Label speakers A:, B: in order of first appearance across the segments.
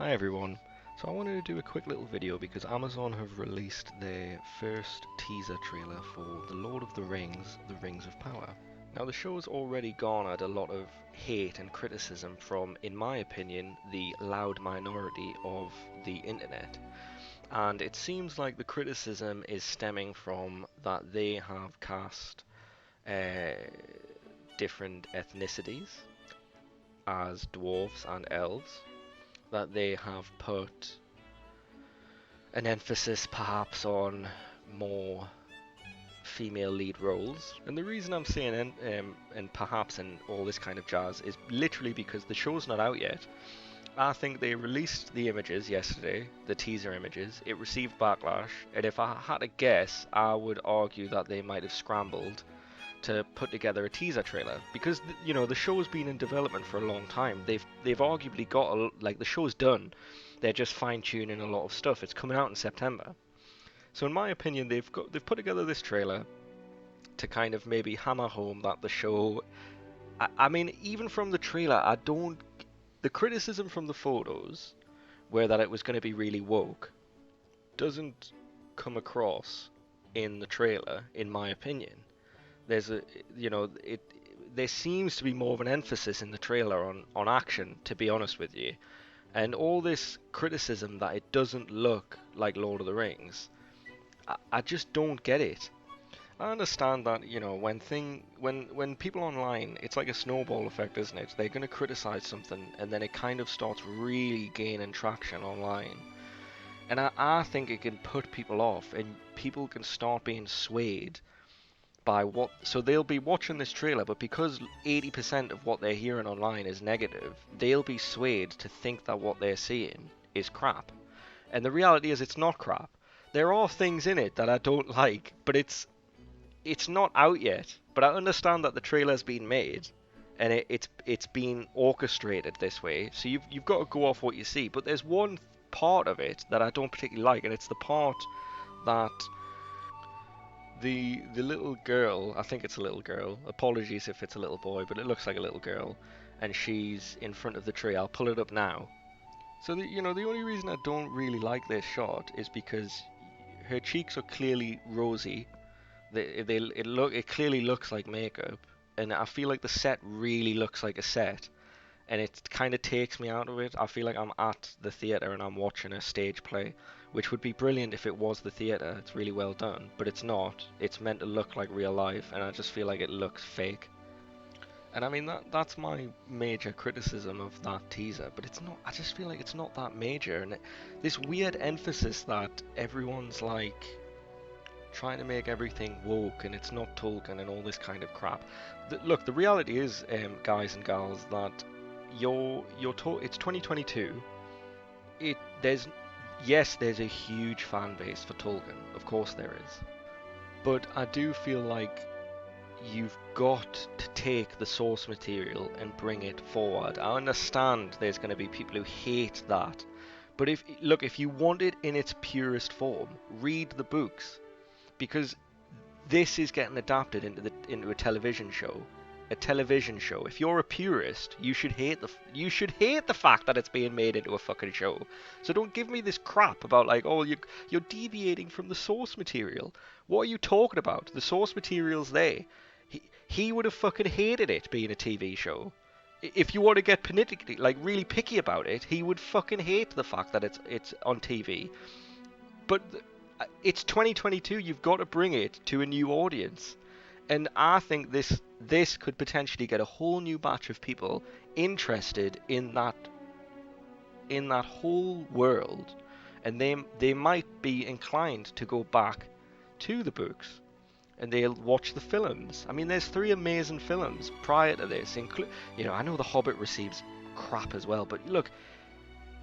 A: Hi everyone. So I wanted to do a quick little video because Amazon have released their first teaser trailer for The Lord of the Rings, The Rings of Power. Now the show's already garnered a lot of hate and criticism from, in my opinion, the loud minority of the internet. And it seems like the criticism is stemming from that they have cast uh, different ethnicities as dwarves and elves, that they have put an emphasis perhaps on more female lead roles. And the reason I'm saying and perhaps and all this kind of jazz is literally because the show's not out yet. I think they released the images yesterday, the teaser images. It received backlash, and if I had to guess, I would argue that they might have scrambled to put together a teaser trailer because the show's been in development for a long time. They've arguably got like the show's done. They're just fine tuning a lot of stuff. It's coming out in September. So in my opinion, they've put together this trailer to kind of maybe hammer home that the show. I mean, even from the trailer, I don't. The criticism from the photos, where that it was going to be really woke, doesn't come across in the trailer, in my opinion. There's a, it. There seems to be more of an emphasis in the trailer on action, to be honest with you, and all this criticism that it doesn't look like Lord of the Rings. I just don't get it. I understand that, when people online, it's like a snowball effect, isn't it? They're going to criticize something and then it kind of starts really gaining traction online. And I think it can put people off and people can start being swayed by what. So they'll be watching this trailer, but because 80% of what they're hearing online is negative, they'll be swayed to think that what they're seeing is crap. And the reality is it's not crap. There are things in it that I don't like, but it's not out yet, but I understand that the trailer's been made and it's been orchestrated this way. So you've got to go off what you see. But there's one part of it that I don't particularly like, and it's the part that the little girl, I think it's a little girl. Apologies if it's a little boy, but it looks like a little girl, and she's in front of the tree. I'll pull it up now. So the only reason I don't really like this shot is because her cheeks are clearly rosy. It clearly looks like makeup, and I feel like the set really looks like a set, and it kind of takes me out of it. I feel like I'm at the theater and I'm watching a stage play, which would be brilliant if it was the theater. It's really well done, but it's not. It's meant to look like real life, and I just feel like it looks fake. And I mean that's my major criticism of that teaser, but it's not. I just feel like it's not that major, and this weird emphasis that everyone's like trying to make everything woke and it's not Tolkien and all this kind of crap. Look, the reality is, guys and gals, that it's 2022. It there's Yes, there's a huge fan base for Tolkien, of course there is, but I do feel like you've got to take the source material and bring it forward. I understand there's going to be people who hate that, but if you want it in its purest form, read the books, because this is getting adapted into a television show. A television show. If you're a purist, you should hate the fact that it's being made into a fucking show. So don't give me this crap about like, oh, you're deviating from the source material. What are you talking about? The source material's there. He would have fucking hated it being a TV show. If you want to get politically, like, really picky about it, he would fucking hate the fact that it's on TV. But it's 2022. You've got to bring it to a new audience, and I think this could potentially get a whole new batch of people interested in that whole world, and they might be inclined to go back to the books and they'll watch the films. I mean, there's three amazing films prior to this. I know The Hobbit receives crap as well, but look,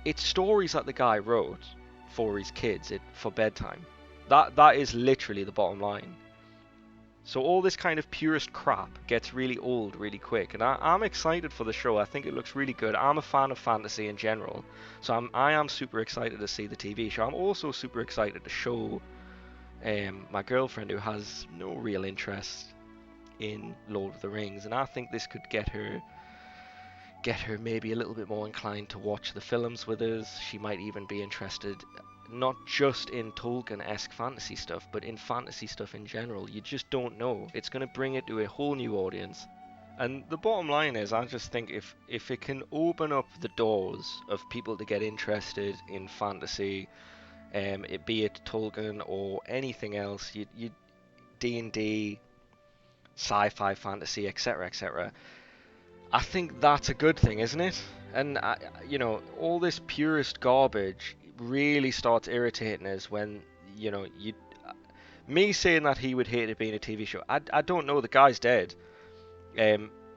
A: it's stories that the guy wrote for his kids for bedtime. That is literally the bottom line. So all this kind of purist crap gets really old really quick, and I'm excited for the show. I think it looks really good. I'm a fan of fantasy in general, so I am super excited to see the TV show. I'm also super excited to show my girlfriend, who has no real interest in Lord of the Rings, and I think this could get her maybe a little bit more inclined to watch the films with us. She might even be interested not just in Tolkien-esque fantasy stuff, but in fantasy stuff in general. You just don't know. It's going to bring it to a whole new audience. And the bottom line is, I just think if it can open up the doors of people to get interested in fantasy, it be it Tolkien or anything else, you D&D, sci-fi, fantasy, etc., etc. I think that's a good thing, isn't it? And all this purist garbage really starts irritating us when me saying that he would hate it being a TV show. I don't know. The guy's dead.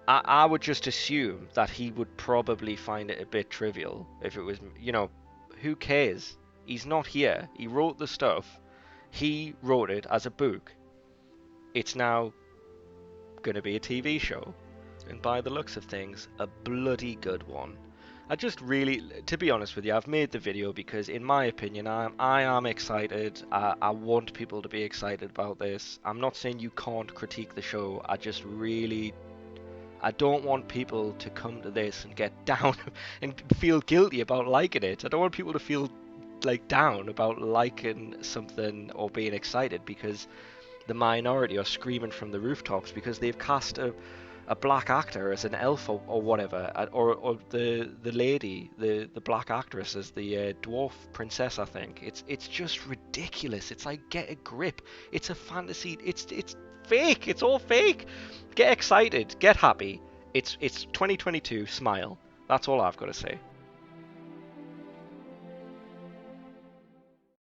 A: I would just assume that he would probably find it a bit trivial if it was, who cares? He's not here. He wrote the stuff. He wrote it as a book. It's now going to be a TV show. And by the looks of things, a bloody good one. I just really, to be honest with you, I've made the video because, in my opinion, I am excited. I want people to be excited about this. I'm not saying you can't critique the show. I don't want people to come to this and get down and feel guilty about liking it. I don't want people to feel like down about liking something or being excited because the minority are screaming from the rooftops because they've cast a black actor as an elf or whatever, or the lady, the black actress as the dwarf princess. I think it's just ridiculous. It's like, get a grip. It's a fantasy. It's fake. It's all fake. Get excited. Get happy. It's 2022. Smile. That's all I've got to say.